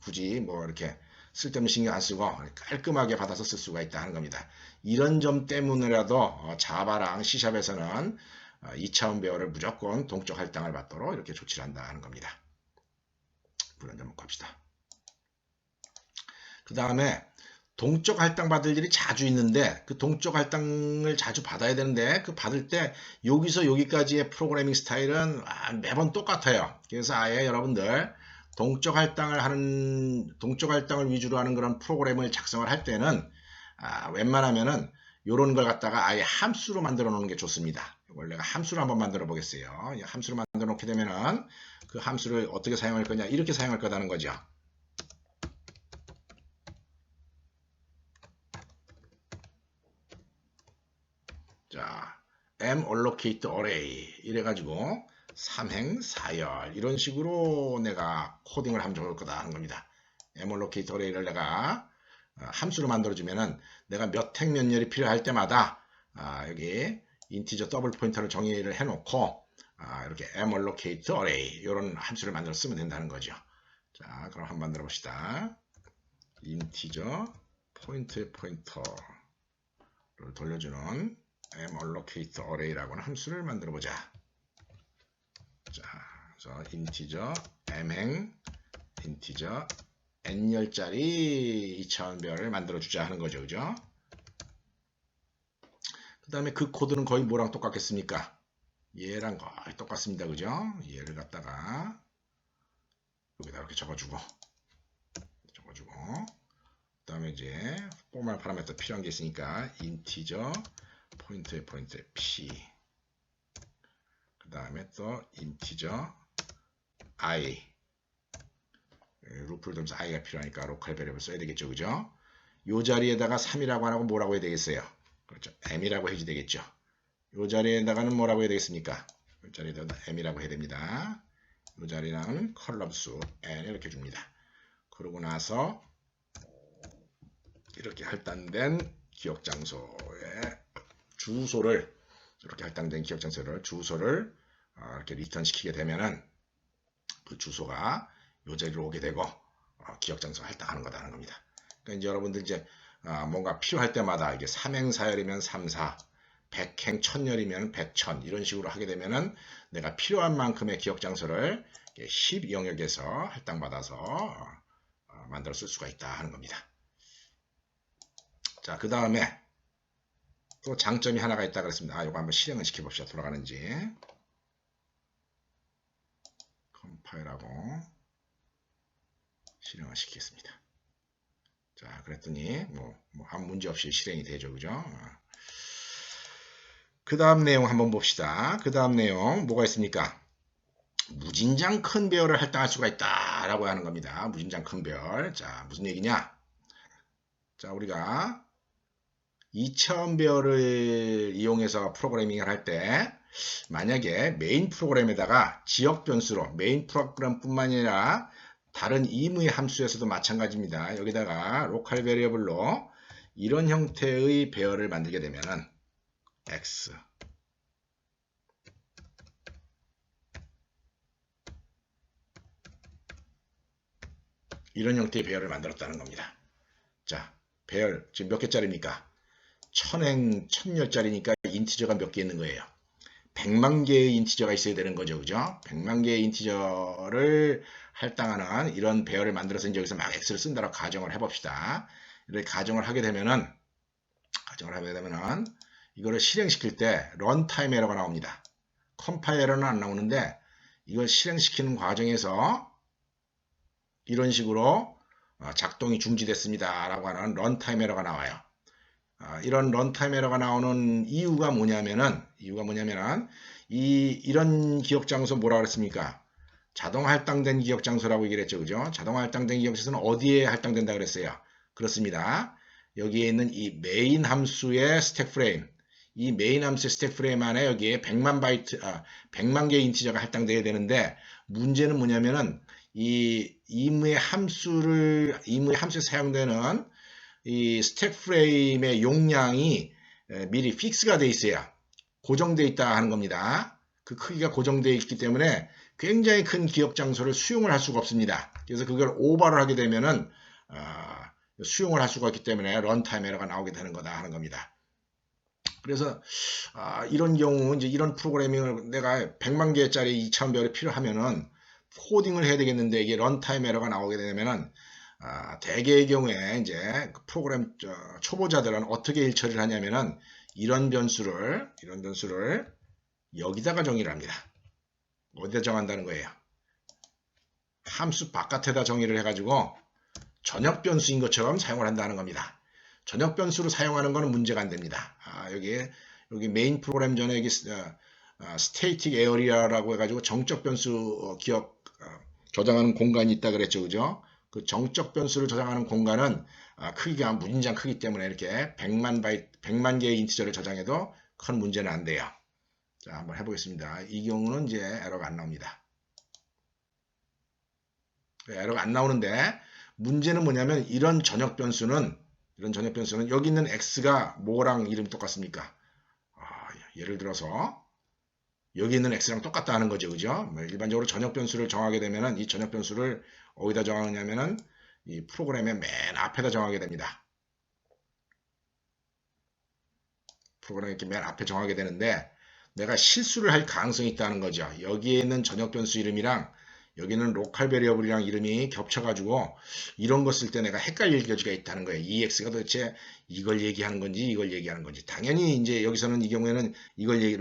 굳이 뭐 이렇게 쓸데없는 신경 안 쓰고 깔끔하게 받아서 쓸 수가 있다 하는 겁니다. 이런 점 때문에라도 자바랑 C샵에서는 2차원 배열을 무조건 동적 할당을 받도록 이렇게 조치를 한다 하는 겁니다. 불 한잔 먹고 합시다. 그 다음에 동적 할당 받을 일이 자주 있는데 그 동적 할당을 자주 받아야 되는데 그 받을 때 여기서 여기까지의 프로그래밍 스타일은 매번 똑같아요. 그래서 아예 여러분들 동적 할당을 위주로 하는 그런 프로그램을 작성을 할 때는 웬만하면은 이런 걸 갖다가 아예 함수로 만들어 놓는 게 좋습니다. 이걸 내가 함수로 한번 만들어 보겠어요. 함수로 만들어 놓게 되면은 그 함수를 어떻게 사용할 거냐 이렇게 사용할 거다는 거죠. 자, mallocate array 이래가지고 3행 4열 이런 식으로 내가 코딩을 하면 좋을 거다 하는 겁니다. mallocate array를 내가 함수로 만들어주면은 내가 몇 행 몇 열이 필요할 때마다 여기 인티저 더블 포인터를 정의를 해놓고 이렇게 mallocate array 이런 함수를 만들어 쓰면 된다는 거죠. 자, 그럼 한번 만들어 봅시다. 인티저 포인터를 돌려주는 mallocate array라고 하는 함수를 만들어 보자. 자, 그래서 인티저 m행 인티저 n열짜리 2차원별을 만들어주자 하는 거죠. 그죠? 그 다음에 그 코드는 거의 뭐랑 똑같겠습니까? 얘랑 거의 똑같습니다. 그죠? 얘를 갖다가 여기다 이렇게 적어주고 그 다음에 이제 포멀 파라미터 필요한 게 있으니까 인티저 포인트에 p 그 다음에 또 인티저 i 루프를 두면서 i가 필요하니까 로컬 베리어블 써야 되겠죠. 그죠? 요 자리에다가 3이라고 안 하고 뭐라고 해야 되겠어요? 그렇죠. m이라고 해야 되겠죠. 요 자리에다가는 뭐라고 해야 되겠습니까? 요 자리에다가 m이라고 해야 됩니다. 요 자리는 컬럼수 n 이렇게 줍니다. 그러고 나서 이렇게 할당된 기억 장소의 주소를 이렇게 할당된 기억 장소를 주소를 이렇게 리턴 시키게 되면은 그 주소가 요 자리로 오게 되고 기억 장소 할당하는 거다는 겁니다. 그러니까 이제 여러분들 이제 뭔가 필요할 때마다 이게 삼행사열이면 3, 4, 백행 천열이면 100, 1000 이런 식으로 하게 되면은 내가 필요한 만큼의 기억 장소를 10 영역에서 할당받아서 만들어 쓸 수가 있다 하는 겁니다. 자, 그 다음에 또 장점이 하나가 있다 그랬습니다. 이거 한번 실행을 시켜봅시다. 돌아가는지. 컴파일하고 실행을 시키겠습니다. 자, 그랬더니 아무 문제 없이 실행이 되죠. 그죠? 그 다음 내용 한번 봅시다. 그 다음 내용 뭐가 있습니까? 무진장 큰 배열을 할당할 수가 있다라고 하는 겁니다. 무진장 큰 배열. 자, 무슨 얘기냐? 자, 우리가 2차원 배열을 이용해서 프로그래밍을 할 때 만약에 메인 프로그램에다가 지역 변수로 메인 프로그램뿐만 아니라 다른 이무의 함수에서도 마찬가지입니다. 여기다가 로컬 베리어블로 이런 형태의 배열을 만들게 되면은 x 이런 형태의 배열을 만들었다는 겁니다. 자, 배열 지금 몇 개짜리입니까? 1000행 1000열짜리니까 인티저가 몇 개 있는 거예요. 100만 개의 인티저가 있어야 되는 거죠. 그죠? 100만 개의 인티저를 할당하는 이런 배열을 만들어서 이제 여기서 막 x를 쓴다고 가정을 해봅시다. 이렇게 가정을 하게 되면은 이거를 실행시킬 때 런타임 에러가 나옵니다. 컴파일 에러는 안 나오는데 이걸 실행시키는 과정에서 이런 식으로 작동이 중지됐습니다 라고 하는 런타임 에러가 나와요. 이런 런타임 에러가 나오는 이유가 뭐냐면은 이런 기억 장소 뭐라 그랬습니까? 자동 할당된 기억 장소라고 얘기를 했죠. 그죠? 자동 할당된 기억 장소는 어디에 할당된다 그랬어요? 그렇습니다. 여기에 있는 이 메인 함수의 스택 프레임, 이 메인 함수의 스택 프레임 안에 여기에 100만 개의 인티저가 할당돼야 되는데 문제는 뭐냐면은 이 이무의 함수에 사용되는 이 스택 프레임의 용량이 미리 픽스가 돼 있어야 고정되어 있다 하는 겁니다. 그 크기가 고정되어 있기 때문에 굉장히 큰 기억 장소를 수용을 할 수가 없습니다. 그래서 그걸 오버를 하게 되면은 수용을 할 수가 없기 때문에 런타임 에러가 나오게 되는 거다 하는 겁니다. 그래서 이런 경우 이제 이런 프로그래밍을 내가 100만 개짜리 2차원 별이 필요하면은 코딩을 해야 되겠는데 이게 런타임 에러가 나오게 되면은 대개의 경우에 이제 프로그램 초보자들은 어떻게 일처리를 하냐면은 이런 변수를 여기다가 정의를 합니다. 어디다 정한다는 거예요? 함수 바깥에다 정의를 해가지고 전역 변수인 것처럼 사용을 한다는 겁니다. 전역 변수로 사용하는 것은 문제가 안 됩니다. 여기 메인 프로그램 전에 여기 스테이틱 에어리아라고 해가지고 정적 변수 기억 저장하는 공간이 있다 그랬죠, 그죠? 그 정적 변수를 저장하는 공간은 크기가 무진장 크기 때문에 이렇게 100만 개의 인티저를 저장해도 큰 문제는 안 돼요. 자, 한번 해보겠습니다. 이 경우는 이제 에러가 안 나옵니다. 에러가 안 나오는데 문제는 뭐냐면 이런 전역 변수는 여기 있는 x가 뭐랑 이름이 똑같습니까? 예를 들어서 여기 있는 x랑 똑같다 하는 거죠. 그죠? 일반적으로 전역 변수를 정하게 되면은 이 전역 변수를 어디다 정하냐면은 이 프로그램의 맨 앞에다 정하게 됩니다. 프로그램 이렇게 맨 앞에 정하게 되는데 내가 실수를 할 가능성이 있다는 거죠. 여기에 있는 전역 변수 이름이랑 여기는 로컬 베리어블이랑 이름이 겹쳐가지고 이런 거 쓸 때 내가 헷갈릴 여지가 있다는 거예요. EX가 도대체 이걸 얘기하는 건지 이걸 얘기하는 건지. 당연히 이제 여기서는 이 경우에는 이걸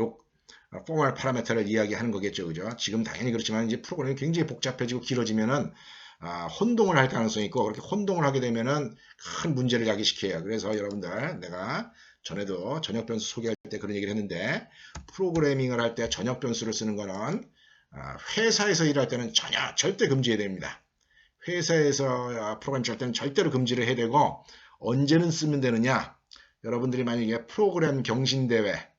포멀 파라메터를 이야기하는 거겠죠. 그죠? 지금 당연히 그렇지만 이제 프로그램이 굉장히 복잡해지고 길어지면은 혼동을 할 가능성이 있고, 그렇게 혼동을 하게 되면은 큰 문제를 야기시켜요. 그래서 여러분들, 내가 전에도 전역 변수 소개할 때 그런 얘기를 했는데, 프로그래밍을 할 때 전역 변수를 쓰는 거는 회사에서 일할 때는 절대 금지해야 됩니다. 회사에서 프로그램 짤 때는 절대로 금지를 해야 되고, 언제는 쓰면 되느냐? 여러분들이 만약에 프로그램 경진대회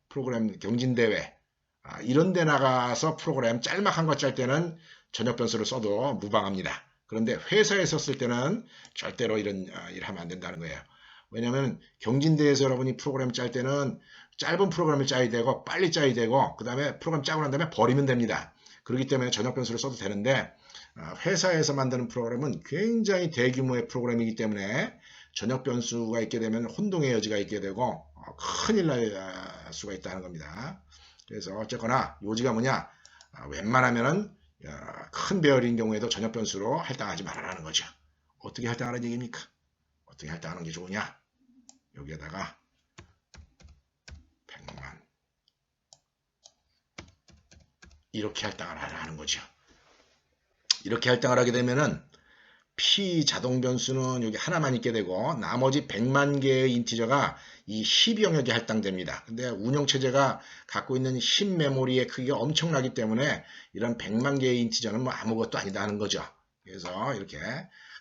이런 데 나가서 프로그램 짤막한 거 짤 때는 전역 변수를 써도 무방합니다. 그런데 회사에서 쓸 때는 절대로 이런 일 하면 안 된다는 거예요. 왜냐하면 경진대회에서 여러분이 프로그램 짤 때는 짧은 프로그램을 짜야 되고 빨리 짜야 되고, 그 다음에 프로그램 짜고 난 다음에 버리면 됩니다. 그렇기 때문에 전역 변수를 써도 되는데, 회사에서 만드는 프로그램은 굉장히 대규모의 프로그램이기 때문에 전역 변수가 있게 되면 혼동의 여지가 있게 되고 큰일 날 수가 있다는 겁니다. 그래서 어쨌거나 요지가 뭐냐, 웬만하면은 큰 배열인 경우에도 전역 변수로 할당하지 말아라는 거죠. 어떻게 할당하라는 얘기입니까? 어떻게 할당하는 게 좋으냐? 여기에다가 100만 이렇게 할당을 하라는 거죠. 이렇게 할당을 하게 되면은 P 자동 변수는 여기 하나만 있게 되고, 나머지 100만 개의 인티저가 이 12영역에 할당됩니다. 근데 운영체제가 갖고 있는 10 메모리의 크기가 엄청나기 때문에 이런 100만 개의 인티저는 뭐 아무것도 아니다 하는 거죠. 그래서 이렇게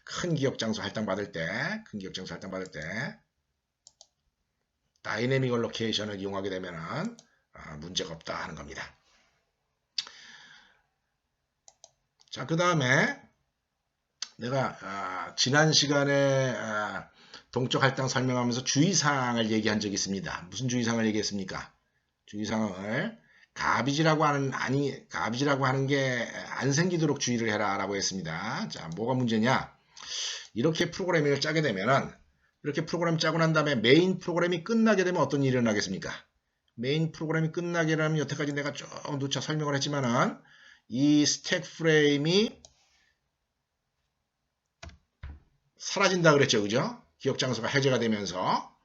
큰 기억 장소 할당받을 때, 다이내믹 얼로케이션을 이용하게 되면은 문제가 없다 하는 겁니다. 자, 그 다음에 내가 지난 시간에 동적 할당 설명하면서 주의사항을 얘기한 적이 있습니다. 무슨 주의사항을 얘기했습니까? 주의사항을 가비지라고 하는 게 안 생기도록 주의를 해라 라고 했습니다. 자, 뭐가 문제냐? 이렇게 프로그래밍을 짜게 되면은, 이렇게 프로그램 짜고 난 다음에 메인 프로그램이 끝나게 되면 어떤 일이 일어나겠습니까? 메인 프로그램이 끝나게 되면, 여태까지 내가 좀 누차 설명을 했지만은 이 스택 프레임이 사라진다 그랬죠. 그죠? 기억 장소가 해제가 되면서.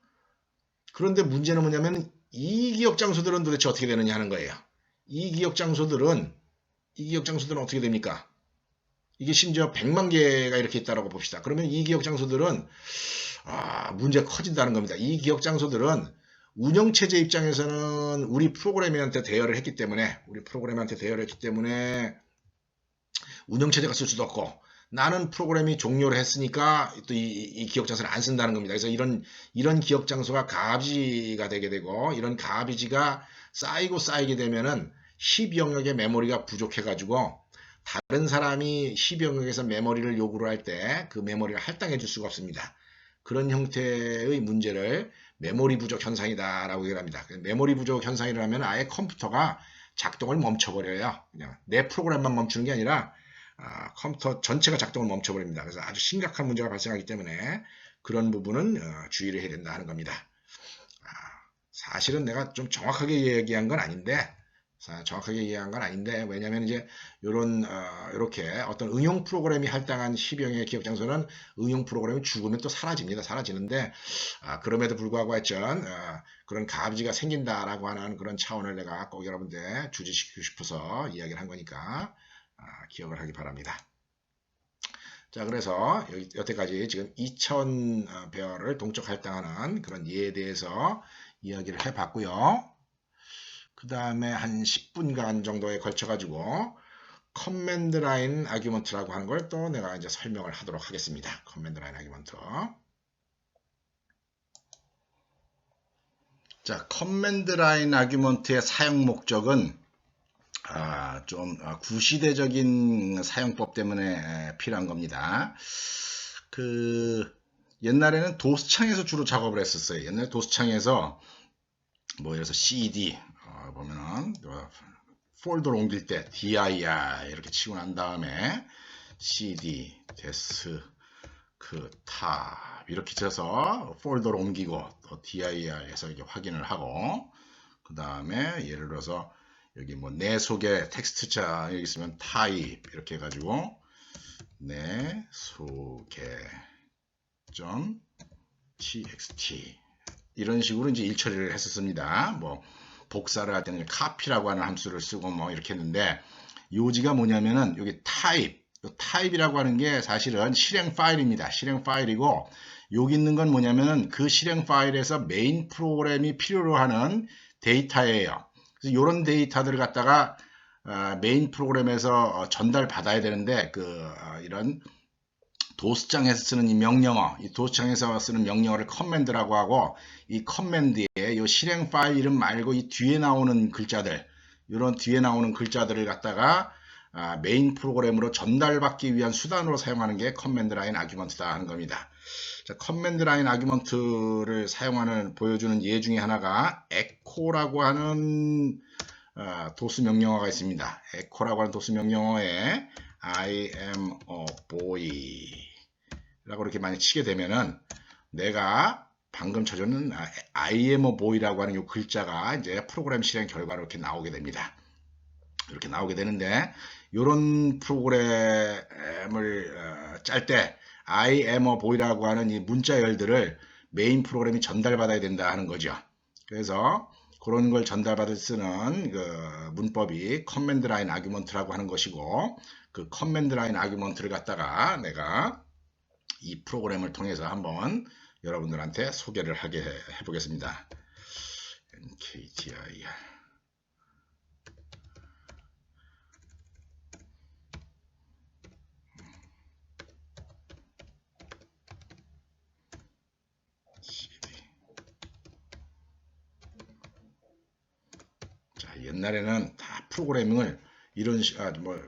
그런데 문제는 뭐냐면 이 기억 장소들은 도대체 어떻게 되느냐 하는 거예요. 이 기억 장소들은 어떻게 됩니까? 이게 심지어 100만 개가 이렇게 있다라고 봅시다. 그러면 이 기억 장소들은 문제가 커진다는 겁니다. 이 기억 장소들은 운영체제 입장에서는 우리 프로그래머한테 대여를 했기 때문에 운영체제가 쓸 수도 없고, 나는 프로그램이 종료를 했으니까 또 이 기억 장소를 안 쓴다는 겁니다. 그래서 이런 기억 장소가 가비지가 되게 되고, 이런 가비지가 쌓이게 되면은 12영역의 메모리가 부족해가지고 다른 사람이 12영역에서 메모리를 요구를 할 때 그 메모리를 할당해 줄 수가 없습니다. 그런 형태의 문제를 메모리 부족 현상이다라고 얘기를 합니다. 메모리 부족 현상이라면 아예 컴퓨터가 작동을 멈춰버려요. 그냥 내 프로그램만 멈추는 게 아니라 컴퓨터 전체가 작동을 멈춰버립니다. 그래서 아주 심각한 문제가 발생하기 때문에 그런 부분은 주의를 해야 된다 하는 겁니다. 사실은 내가 좀 정확하게 얘기한 건 아닌데, 왜냐하면 이제 이렇게 어떤 응용 프로그램이 할당한 10영의 기억 장소는 응용 프로그램이 죽으면 또 사라지는데, 그럼에도 불구하고 하여튼 그런 가비지가 생긴다라고 하는 그런 차원을 내가 꼭 여러분들 주지시키고 싶어서 이야기를 한 거니까 기억을 하기 바랍니다. 자, 그래서 여태까지 지금 2000 배열을 동적 할당하는 그런 예에 대해서 이야기를 해봤고요. 그 다음에 한 10분간 정도에 걸쳐가지고 커맨드 라인 아규먼트라고 하는 걸 또 내가 이제 설명을 하도록 하겠습니다. 커맨드 라인 아규먼트. 자, 커맨드 라인 아규먼트의 사용 목적은 좀 구시대적인 사용법 때문에 필요한 겁니다. 옛날에는 도스창에서 주로 작업을 했었어요. 옛날 도스창에서 뭐 예를 들어서 CD 보면은 폴더를 옮길 때 dir 이렇게 치고 난 다음에 cd 데스크 탑 이렇게 쳐서 폴더를 옮기고 또 dir에서 이렇게 확인을 하고, 그 다음에 예를 들어서 여기 뭐 내 소개 텍스트자 여기 있으면 타입 이렇게 해가지고 내 소개 점 txt 이런 식으로 이제 일처리를 했었습니다. 뭐 복사를 할 때는 copy라고 하는 함수를 쓰고 뭐 이렇게 했는데 요지가 뭐냐면은 여기 타입이라고 하는 게 사실은 실행 파일입니다. 실행 파일이고 여기 있는 건 뭐냐면은 그 실행 파일에서 메인 프로그램이 필요로 하는 데이터예요. 그래서 이런 데이터들을 갖다가 메인 프로그램에서 전달 받아야 되는데 이런 도스장에서 쓰는 이 명령어, 이 도스장에서 쓰는 명령어를 커맨드라고 하고 이 커맨드에 이 실행 파일 이름 말고 이 뒤에 나오는 글자들, 이런 뒤에 나오는 글자들을 갖다가 메인 프로그램으로 전달받기 위한 수단으로 사용하는 게 커맨드 라인 아규먼트다 하는 겁니다. 자, 커맨드 라인 아규먼트를 보여주는 예 중에 하나가 echo라고 하는 도스 명령어가 있습니다. echo라고 하는 도스 명령어에 I am a boy 라고 이렇게 많이 치게 되면은 내가 방금 쳐주는 I am a boy라고 하는 이 글자가 이제 프로그램 실행 결과로 이렇게 나오게 됩니다. 이렇게 나오게 되는데 이런 프로그램을 짤 때 I am a boy라고 하는 이 문자열들을 메인 프로그램이 전달받아야 된다 하는 거죠. 그래서 그런 걸 전달받을 쓰는 그 문법이 커맨드 라인 아규먼트라고 하는 것이고 그 커맨드 라인 아규먼트를 갖다가 내가 이 프로그램을 통해서 한번 여러분들한테 소개를 하게 해보겠습니다. nkdir 옛날에는 다 프로그래밍을 이런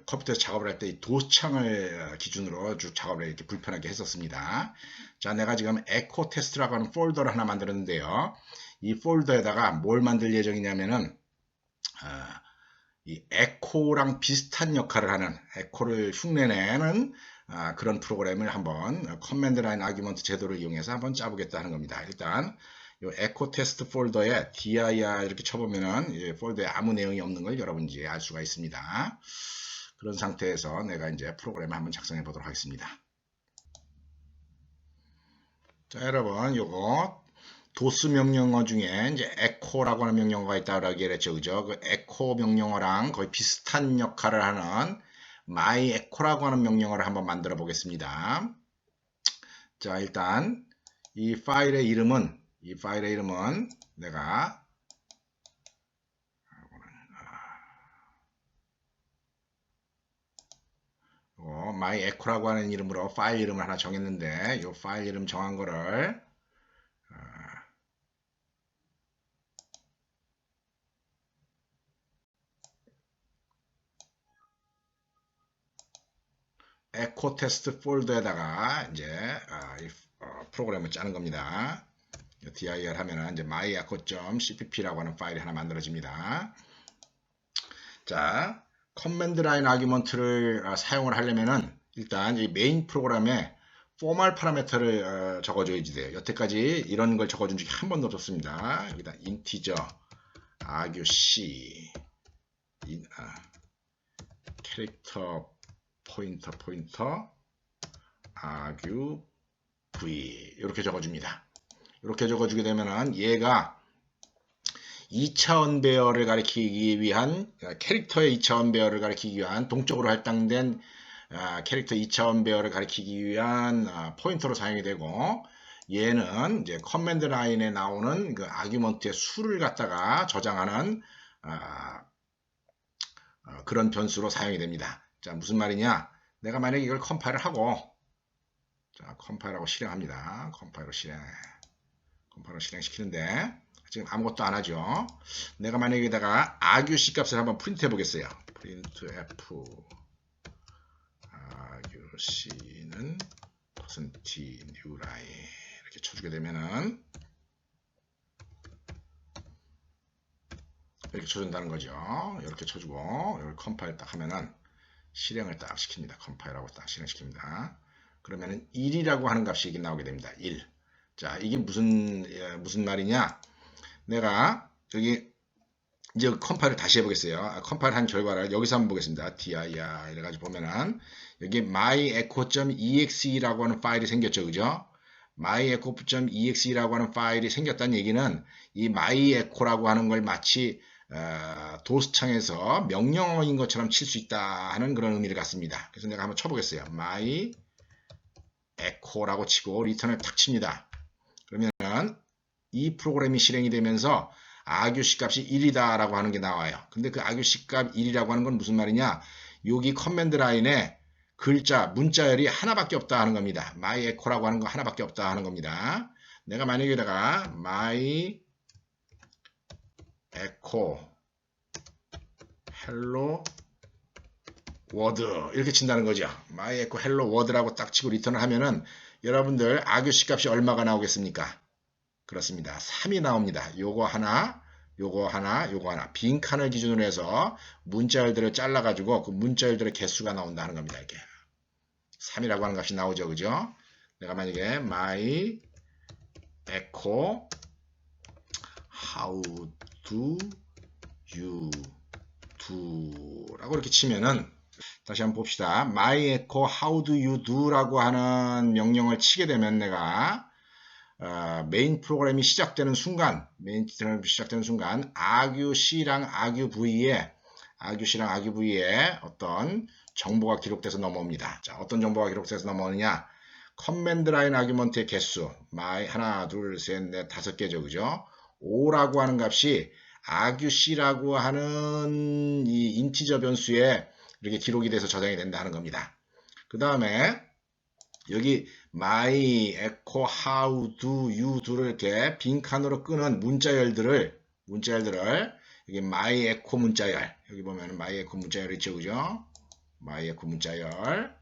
컴퓨터에서 작업을 할 때 도창을 기준으로 쭉 작업을 이렇게 불편하게 했었습니다. 자, 내가 지금 에코 테스트라고 하는 폴더를 하나 만들었는데요. 이 폴더에다가 뭘 만들 예정이냐면은 이 에코랑 비슷한 역할을 하는 에코를 흉내내는 그런 프로그램을 한번 커맨드 라인 아규먼트 제도를 이용해서 한번 짜보겠다 하는 겁니다. 일단 이 에코 테스트 폴더에 dir 이렇게 쳐보면은 이 폴더에 아무 내용이 없는 걸 여러분이 알 수가 있습니다. 그런 상태에서 내가 이제 프로그램을 한번 작성해 보도록 하겠습니다. 자, 여러분 요거 도스 명령어 중에 이제 echo라고 하는 명령어가 있다고 얘기했죠. 그죠? 그 echo 명령어랑 거의 비슷한 역할을 하는 my echo라고 하는 명령어를 한번 만들어 보겠습니다. 자, 일단 이 파일의 이름은 내가 my echo라고 하는 이름으로 파일 이름을 하나 정했는데 이 파일 이름 정한 거를 에코 테스트 폴더에다가 이제 이 프로그램을 짜는 겁니다. dir 하면은 이제 myecho.cpp라고 하는 파일이 하나 만들어집니다. 자, 커맨드 라인 아규먼트를 사용을 하려면은 일단 이 메인 프로그램에 포멀 파라미터를 적어줘야지 돼요. 여태까지 이런 걸 적어준 적이 한 번도 없었습니다. 여기다 인티저 arg c 캐릭터 포인터 arg v 이렇게 적어줍니다. 이렇게 적어주게 되면은 얘가 2차원 배열을 가리키기 위한 캐릭터의 2차원 배열을 가리키기 위한 동적으로 할당된 캐릭터 2차원 배열을 가리키기 위한 포인터로 사용이 되고 얘는 이제 커맨드 라인에 나오는 그 아규먼트의 수를 갖다가 저장하는 그런 변수로 사용이 됩니다. 자, 무슨 말이냐? 내가 만약에 이걸 컴파일을 하고 자, 컴파일하고 실행합니다. 컴파일로 실행시키는데 지금 아무것도 안 하죠. 내가 만약에 여기다가 argc 값을 한번 프린트 해보겠어요. printf argc는 %newline 이렇게 쳐주게 되면은 이렇게 쳐준다는 거죠. 이렇게 쳐주고 이걸 컴파일 딱 하면은 실행을 딱 시킵니다. 컴파일하고 딱 실행시킵니다. 그러면은 1이라고 하는 값이 이게 나오게 됩니다. 1. 자, 이게 무슨 말이냐? 내가 여기 이제 컴파일을 다시 해보겠어요. 컴파일 한 결과를 여기서 한번 보겠습니다. dir 이래가지고 보면은 여기 myecho.exe라고 하는 파일이 생겼죠, 그죠? myecho.exe라고 하는 파일이 생겼다는 얘기는 이 myecho라고 하는 걸 마치 도스창에서 명령어인 것처럼 칠 수 있다 하는 그런 의미를 갖습니다. 그래서 내가 한번 쳐보겠어요. myecho라고 치고 리턴을 탁 칩니다. 그러면은 이 프로그램이 실행이 되면서 argc 값이 1이다 라고 하는 게 나와요. 근데 그 argc 값 1이라고 하는 건 무슨 말이냐? 여기 커맨드 라인에 글자, 문자열이 하나밖에 없다 하는 겁니다. myecho라고 하는 거 하나밖에 없다 하는 겁니다. 내가 만약에 여기다가 myecho hello world 이렇게 친다는 거죠. myecho hello world라고 딱 치고 리턴을 하면은 여러분들 argc 값이 얼마가 나오겠습니까? 그렇습니다. 3이 나옵니다. 요거 하나, 요거 하나, 요거 하나. 빈칸을 기준으로 해서 문자열들을 잘라가지고 그 문자열들의 개수가 나온다는 겁니다. 이렇게. 3이라고 하는 값이 나오죠. 그죠? 내가 만약에 my echo how do you do 라고 이렇게 치면은 다시 한번 봅시다. my echo how do you do 라고 하는 명령을 치게 되면 내가 메인 프로그램이 시작되는 순간, argc랑 argv에 어떤 정보가 기록돼서 넘어옵니다. 자, 어떤 정보가 기록돼서 넘어오느냐? 커맨드 라인 아규먼트의 개수, 하나, 둘, 셋, 넷, 5개죠, 그죠? 5라고 하는 값이 argc라고 하는 이 인티저 변수에 이렇게 기록이 돼서 저장이 된다 하는 겁니다. 그 다음에 여기 my echo how do you do를 이렇게 빈칸으로 끄는 문자열들을 여기 my echo 문자열 여기 보면 my echo 문자열이 있죠, 그죠? my echo 문자열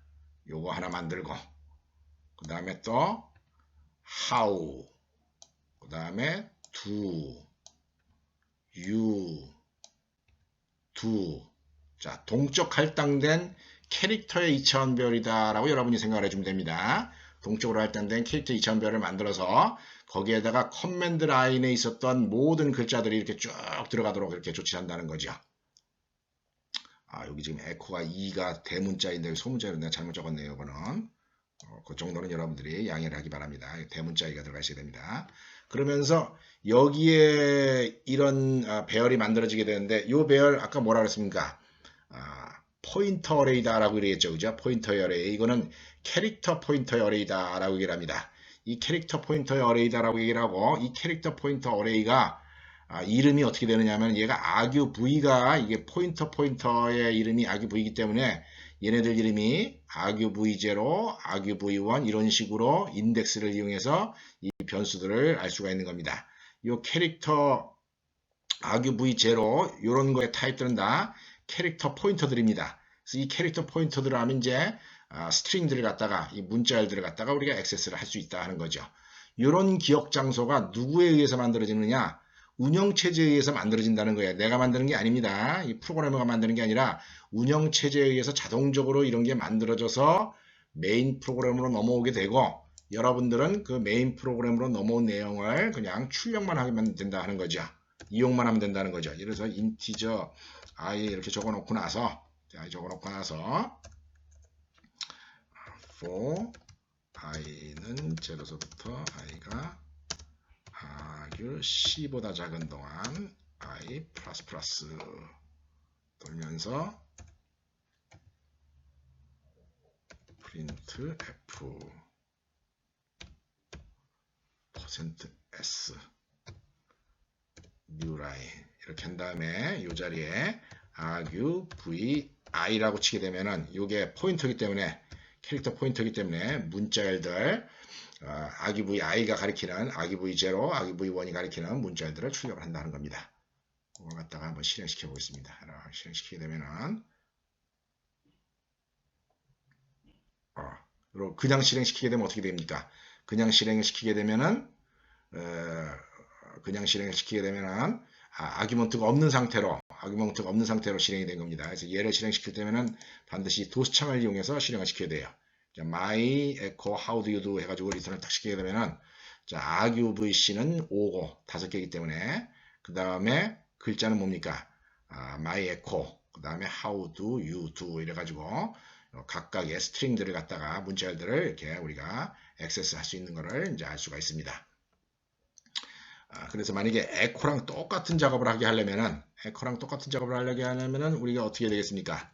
요거 하나 만들고 그 다음에 또 how 그 다음에 do you do 자 동적 할당된 캐릭터의 2차원별이다 라고 여러분이 생각을 해주면 됩니다. 동적으로 할당된 캐릭터 2차원별을 만들어서 거기에다가 커맨드 라인에 있었던 모든 글자들이 이렇게 쭉 들어가도록 이렇게 조치한다는 거죠. 여기 지금 에코가 2가 대문자인데 소문자로 내가 잘못 적었네요. 이거는 그 정도는 여러분들이 양해를 하기 바랍니다. 대문자 2가 들어가 있어야 됩니다. 그러면서 여기에 이런 배열이 만들어지게 되는데 이 배열 아까 뭐라 그랬습니까? 포인터 어레이다라고 얘기했죠. 그죠? 포인터 어레이. 이거는 캐릭터 포인터 어레이다라고 얘기를 합니다. 이 캐릭터 포인터 어레이다라고 얘기를 하고 이 캐릭터 포인터 어레이가 이름이 어떻게 되느냐 하면 얘가 argv가 이게 포인터의 이름이 argv이기 때문에 얘네들 이름이 argv0, argv1 이런 식으로 인덱스를 이용해서 이 변수들을 알 수가 있는 겁니다. 이 캐릭터 argv0 이런 거의 타입들은 다 캐릭터 포인터들입니다. 그래서 이 캐릭터 포인터들을 하면 이제 스트링들을 갖다가 이 문자열들을 갖다가 우리가 액세스를 할 수 있다 하는 거죠. 이런 기억 장소가 누구에 의해서 만들어지느냐? 운영체제에 의해서 만들어진다는 거예요. 내가 만드는 게 아닙니다. 이 프로그래머가 만드는 게 아니라 운영체제에 의해서 자동적으로 이런 게 만들어져서 메인 프로그램으로 넘어오게 되고 여러분들은 그 메인 프로그램으로 넘어온 내용을 그냥 출력만 하면 된다 하는 거죠. 이용만 하면 된다는 거죠. 그래서 인티저 i 이렇게 적어놓고 나서 for i는 0에서부터 i가 arg C보다 작은 동안 i 플러스 돌면서 print f %s new line 이렇게 한 다음에 이 자리에 argvi라고 치게 되면은 이게 포인터이기 때문에 캐릭터 포인터이기 때문에 문자열들 argvi가 가리키는 argv0, argv1이 가리키는 문자열들을 출력을 한다는 겁니다. 이걸 갖다가 한번 실행시켜 보겠습니다. 실행시키게 되면은 그냥 실행시키게 되면 어떻게 됩니까? 그냥 실행을 시키게 되면은 아규먼트가 없는 상태로 실행이 된 겁니다. 그래서 얘를 실행시킬 때면은 반드시 도스창을 이용해서 실행을 시켜야 돼요. 자, my echo how do you do 해가지고 리턴을 딱 시키게 되면은 자, argvc는 5고 5개이기 때문에 그 다음에 글자는 뭡니까? my echo, 그 다음에 how do you do 이래가지고 각각의 스트링들을 갖다가 문자열들을 이렇게 우리가 액세스 할 수 있는 것을 이제 알 수가 있습니다. 그래서 만약에 echo랑 똑같은 작업을 하게 하려면은 우리가 어떻게 해야 되겠습니까?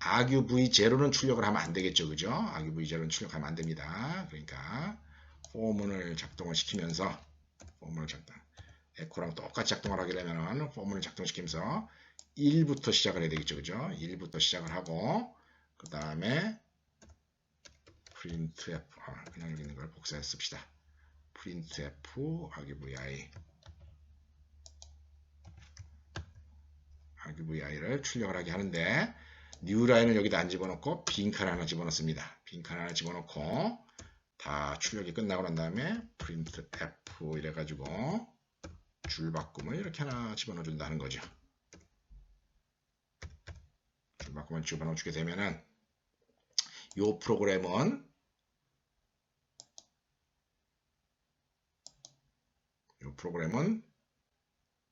argue v0는 출력을 하면 안 되겠죠, 그죠? argue v0는 출력하면 안 됩니다. 그러니까 포문을 작동을 시키면서 echo랑 똑같이 작동을 하게 되면은 포문을 작동시키면서 1부터 시작을 해야 되겠죠, 그죠? 1부터 시작을 하고 그 다음에 printf 그냥 여기 있는 걸 복사해 씁시다. printf argvi를 출력을 하게 하는데 new line을 여기다 안 집어넣고 빈 칸 하나 집어넣습니다. 빈 칸 하나 집어넣고 다 출력이 끝나고 난 다음에 printf 이래가지고 줄바꿈을 이렇게 하나 집어넣어 준다는 거죠. 줄바꿈을 집어넣어 주게 되면은 이 프로그램은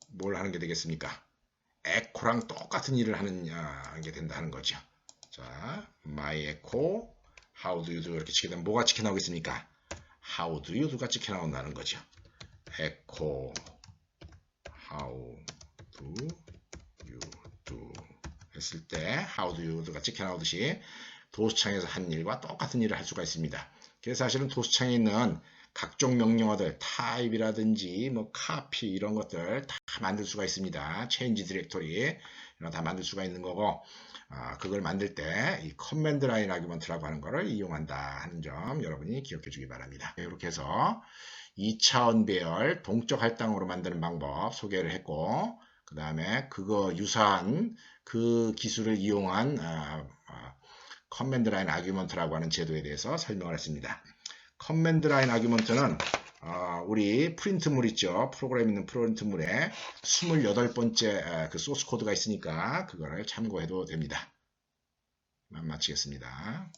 뭘 하는 게 되겠습니까? echo랑 똑같은 일을 하는 게 된다는 거죠. 자, my echo, how do you do 이렇게 치게 되면 뭐가 찍혀 나오겠습니까? how do you do가 찍혀 나온다는 거죠. echo, how do you do 했을 때 how do you do가 찍혀 나오듯이 도수창에서 한 일과 똑같은 일을 할 수가 있습니다. 그래서 사실은 도수창에 있는 각종 명령어들, 타입이라든지 뭐 copy 이런 것들 다 만들 수가 있습니다. change 디렉토리 이런 다 만들 수가 있는 거고 그걸 만들 때 이 커맨드 라인 아규먼트라고 하는 것을 이용한다 하는 점 여러분이 기억해 주기 바랍니다. 이렇게 해서 2차원 배열 동적 할당으로 만드는 방법 소개를 했고 그 다음에 그거 유사한 그 기술을 이용한 커맨드 라인 아규먼트라고 하는 제도에 대해서 설명을 했습니다. 커맨드 라인 아규먼트는 우리 프린트물 있죠. 프로그램 있는 프린트물에 28번째 그 소스 코드가 있으니까 그거를 참고해도 됩니다. 마치겠습니다.